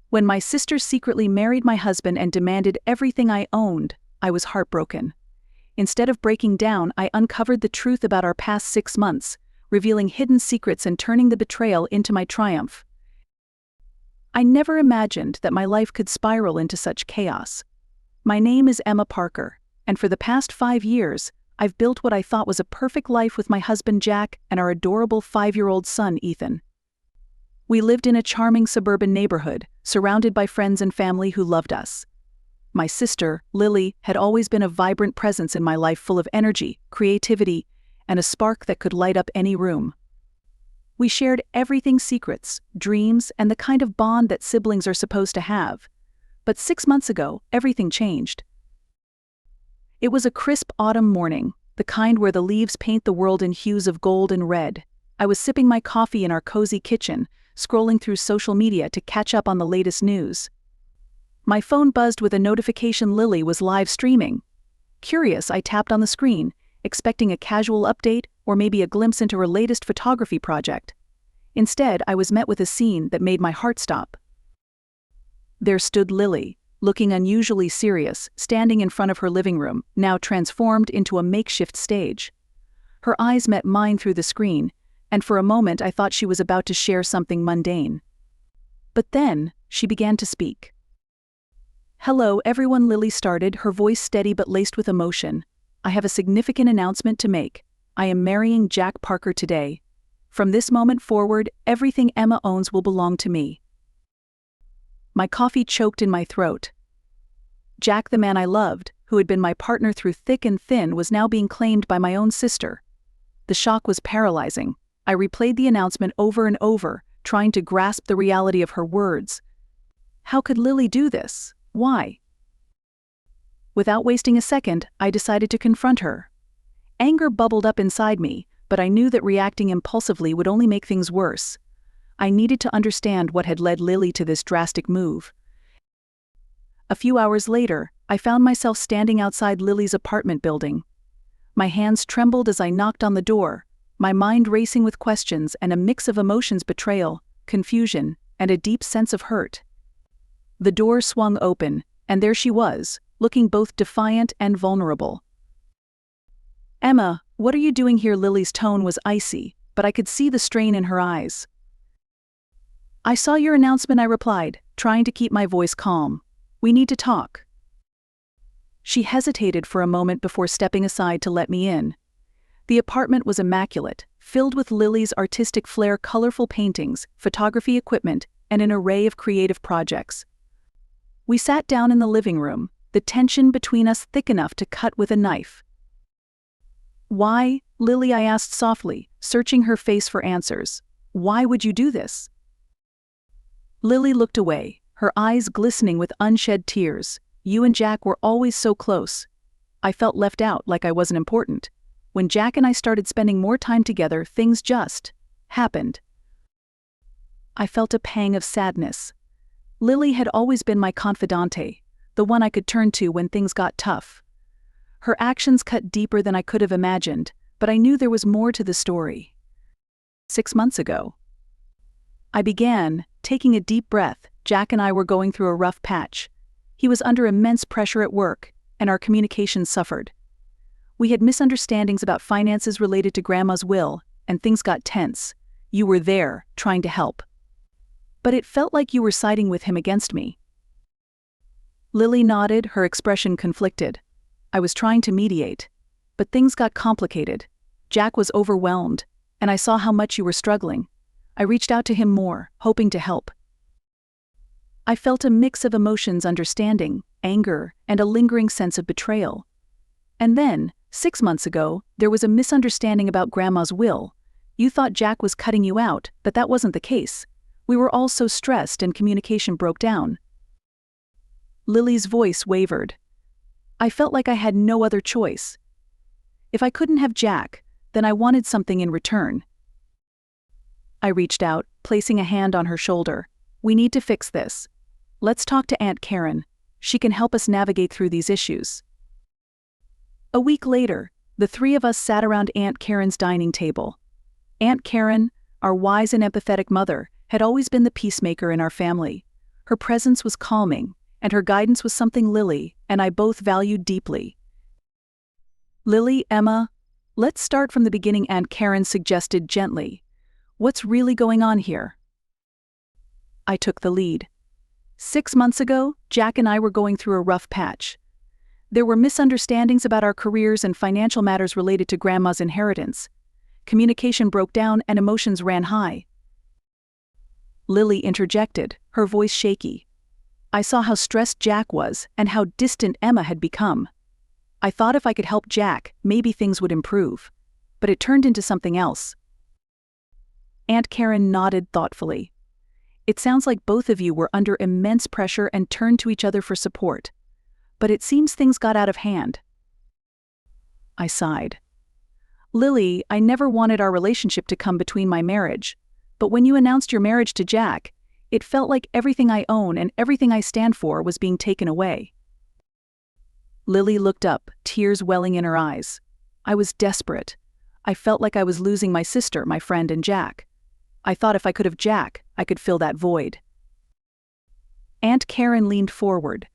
When my sister secretly married my husband and demanded everything I owned, I was heartbroken. Instead of breaking down, I uncovered the truth about our past 6 months, revealing hidden secrets and turning the betrayal into my triumph. I never imagined that my life could spiral into such chaos. My name is Emma Parker, and for the past 5 years, I've built what I thought was a perfect life with my husband Jack and our adorable 5-year-old son Ethan. We lived in a charming suburban neighborhood, surrounded by friends and family who loved us. My sister, Lily, had always been a vibrant presence in my life, full of energy, creativity, and a spark that could light up any room. We shared everything: secrets, dreams, and the kind of bond that siblings are supposed to have. But 6 months ago, everything changed. It was a crisp autumn morning, the kind where the leaves paint the world in hues of gold and red. I was sipping my coffee in our cozy kitchen, scrolling through social media to catch up on the latest news. My phone buzzed with a notification: Lily was live streaming. Curious, I tapped on the screen, expecting a casual update or maybe a glimpse into her latest photography project. Instead, I was met with a scene that made my heart stop. There stood Lily, looking unusually serious, standing in front of her living room, now transformed into a makeshift stage. Her eyes met mine through the screen, and for a moment I thought she was about to share something mundane. But then, she began to speak. "Hello everyone," Lily started, her voice steady but laced with emotion. "I have a significant announcement to make. I am marrying Jack Parker today. From this moment forward, everything Emma owns will belong to me." My coffee choked in my throat. Jack, the man I loved, who had been my partner through thick and thin, was now being claimed by my own sister. The shock was paralyzing. I replayed the announcement over and over, trying to grasp the reality of her words. How could Lily do this? Why? Without wasting a second, I decided to confront her. Anger bubbled up inside me, but I knew that reacting impulsively would only make things worse. I needed to understand what had led Lily to this drastic move. A few hours later, I found myself standing outside Lily's apartment building. My hands trembled as I knocked on the door, my mind racing with questions and a mix of emotions: betrayal, confusion, and a deep sense of hurt. The door swung open, and there she was, looking both defiant and vulnerable. "Emma, what are you doing here?" Lily's tone was icy, but I could see the strain in her eyes. "I saw your announcement," I replied, trying to keep my voice calm. "We need to talk." She hesitated for a moment before stepping aside to let me in. The apartment was immaculate, filled with Lily's artistic flair, colorful paintings, photography equipment, and an array of creative projects. We sat down in the living room, the tension between us thick enough to cut with a knife. "Why, Lily?" I asked softly, searching her face for answers. "Why would you do this?" Lily looked away, her eyes glistening with unshed tears. "You and Jack were always so close. I felt left out, like I wasn't important. When Jack and I started spending more time together, things just happened." I felt a pang of sadness. Lily had always been my confidante, the one I could turn to when things got tough. Her actions cut deeper than I could have imagined, but I knew there was more to the story. 6 months ago, I began, taking a deep breath. Jack and I were going through a rough patch. He was under immense pressure at work, and our communication suffered. We had misunderstandings about finances related to Grandma's will, and things got tense. You were there, trying to help. But it felt like you were siding with him against me. Lily nodded, her expression conflicted. I was trying to mediate, but things got complicated. Jack was overwhelmed, and I saw how much you were struggling. I reached out to him more, hoping to help. I felt a mix of emotions: understanding, anger, and a lingering sense of betrayal. And then, 6 months ago, there was a misunderstanding about Grandma's will. You thought Jack was cutting you out, but that wasn't the case. We were all so stressed and communication broke down. Lily's voice wavered. I felt like I had no other choice. If I couldn't have Jack, then I wanted something in return. I reached out, placing a hand on her shoulder. "We need to fix this. Let's talk to Aunt Karen. She can help us navigate through these issues." A week later, the 3 of us sat around Aunt Karen's dining table. Aunt Karen, our wise and empathetic mother, had always been the peacemaker in our family. Her presence was calming, and her guidance was something Lily and I both valued deeply. "Lily, Emma, let's start from the beginning," Aunt Karen suggested gently. "What's really going on here?" I took the lead. 6 months ago, Jack and I were going through a rough patch. There were misunderstandings about our careers and financial matters related to Grandma's inheritance. Communication broke down and emotions ran high. Lily interjected, her voice shaky. I saw how stressed Jack was and how distant Emma had become. I thought if I could help Jack, maybe things would improve. But it turned into something else. Aunt Karen nodded thoughtfully. It sounds like both of you were under immense pressure and turned to each other for support. But it seems things got out of hand. I sighed. Lily, I never wanted our relationship to come between my marriage. But when you announced your marriage to Jack, it felt like everything I own and everything I stand for was being taken away. Lily looked up, tears welling in her eyes. I was desperate. I felt like I was losing my sister, my friend, and Jack. I thought if I could have Jack, I could fill that void. Aunt Karen leaned forward.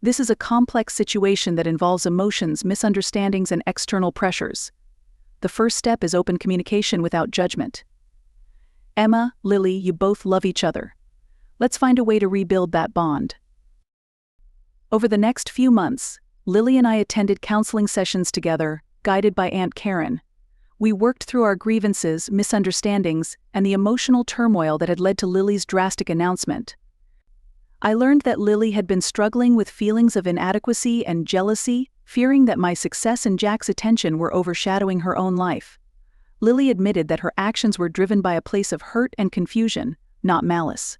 This is a complex situation that involves emotions, misunderstandings, and external pressures. The first step is open communication without judgment. Emma, Lily, you both love each other. Let's find a way to rebuild that bond. Over the next few months, Lily and I attended counseling sessions together, guided by Aunt Karen. We worked through our grievances, misunderstandings, and the emotional turmoil that had led to Lily's drastic announcement. I learned that Lily had been struggling with feelings of inadequacy and jealousy, fearing that my success and Jack's attention were overshadowing her own life. Lily admitted that her actions were driven by a place of hurt and confusion, not malice.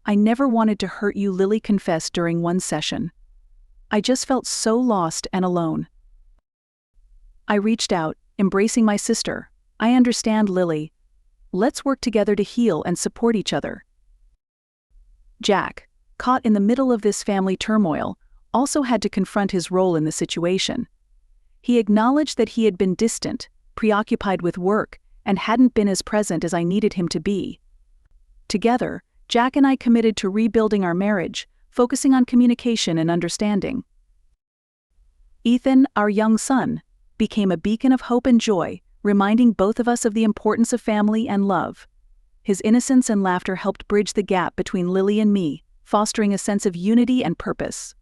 I never wanted to hurt you, Lily confessed during one session. I just felt so lost and alone. I reached out, embracing my sister. I understand, Lily. Let's work together to heal and support each other. Jack, caught in the middle of this family turmoil, also had to confront his role in the situation. He acknowledged that he had been distant, preoccupied with work, and hadn't been as present as I needed him to be. Together, Jack and I committed to rebuilding our marriage, focusing on communication and understanding. Ethan, our young son, became a beacon of hope and joy, reminding both of us of the importance of family and love. His innocence and laughter helped bridge the gap between Lily and me, fostering a sense of unity and purpose.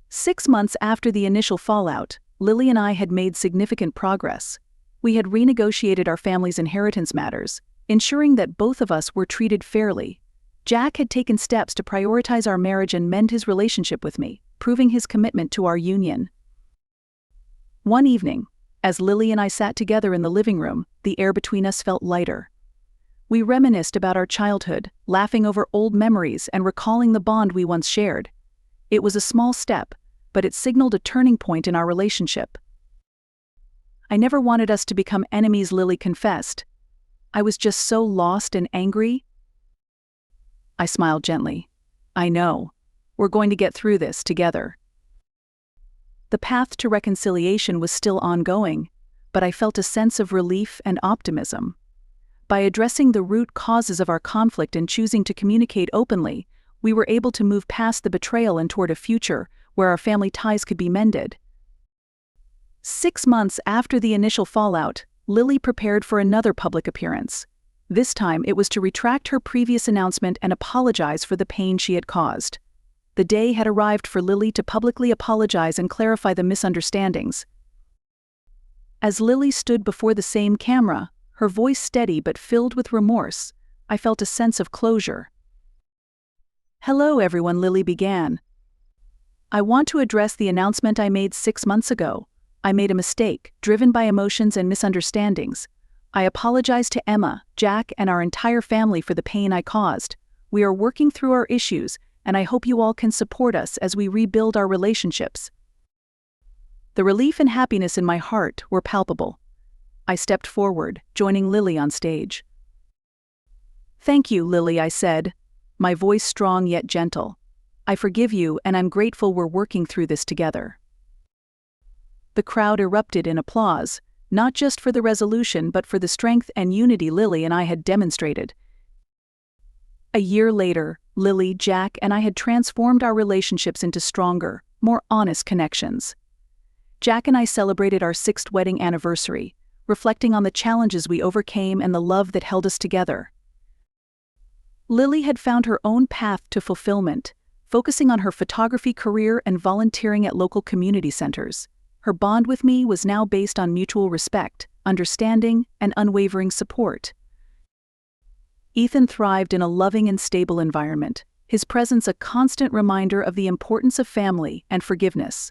6 months after the initial fallout, Lily and I had made significant progress. We had renegotiated our family's inheritance matters, ensuring that both of us were treated fairly. Jack had taken steps to prioritize our marriage and mend his relationship with me, proving his commitment to our union. One evening, as Lily and I sat together in the living room, the air between us felt lighter. We reminisced about our childhood, laughing over old memories and recalling the bond we once shared. It was a small step, but it signaled a turning point in our relationship. I never wanted us to become enemies, Lily confessed. I was just so lost and angry. I smiled gently. I know. We're going to get through this together. The path to reconciliation was still ongoing, but I felt a sense of relief and optimism. By addressing the root causes of our conflict and choosing to communicate openly, we were able to move past the betrayal and toward a future where our family ties could be mended. 6 months after the initial fallout, Lily prepared for another public appearance. This time it was to retract her previous announcement and apologize for the pain she had caused. The day had arrived for Lily to publicly apologize and clarify the misunderstandings. As Lily stood before the same camera, her voice steady but filled with remorse, I felt a sense of closure. "Hello everyone," Lily began. "I want to address the announcement I made 6 months ago. I made a mistake, driven by emotions and misunderstandings. I apologize to Emma, Jack, and our entire family for the pain I caused. We are working through our issues, and I hope you all can support us as we rebuild our relationships." The relief and happiness in my heart were palpable. I stepped forward, joining Lily on stage. "Thank you, Lily," I said, my voice strong yet gentle. "I forgive you, and I'm grateful we're working through this together." The crowd erupted in applause, not just for the resolution but for the strength and unity Lily and I had demonstrated. A year later, Lily, Jack, and I had transformed our relationships into stronger, more honest connections. Jack and I celebrated our 6th wedding anniversary, reflecting on the challenges we overcame and the love that held us together. Lily had found her own path to fulfillment, focusing on her photography career and volunteering at local community centers. Her bond with me was now based on mutual respect, understanding, and unwavering support. Ethan thrived in a loving and stable environment, his presence a constant reminder of the importance of family and forgiveness.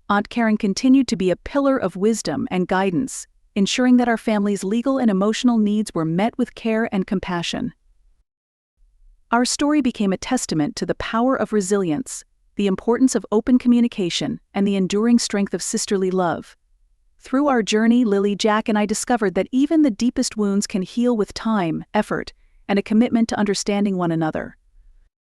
Aunt Karen continued to be a pillar of wisdom and guidance, ensuring that our family's legal and emotional needs were met with care and compassion. Our story became a testament to the power of resilience, the importance of open communication, and the enduring strength of sisterly love. Through our journey, Lily, Jack, and I discovered that even the deepest wounds can heal with time, effort, and a commitment to understanding one another.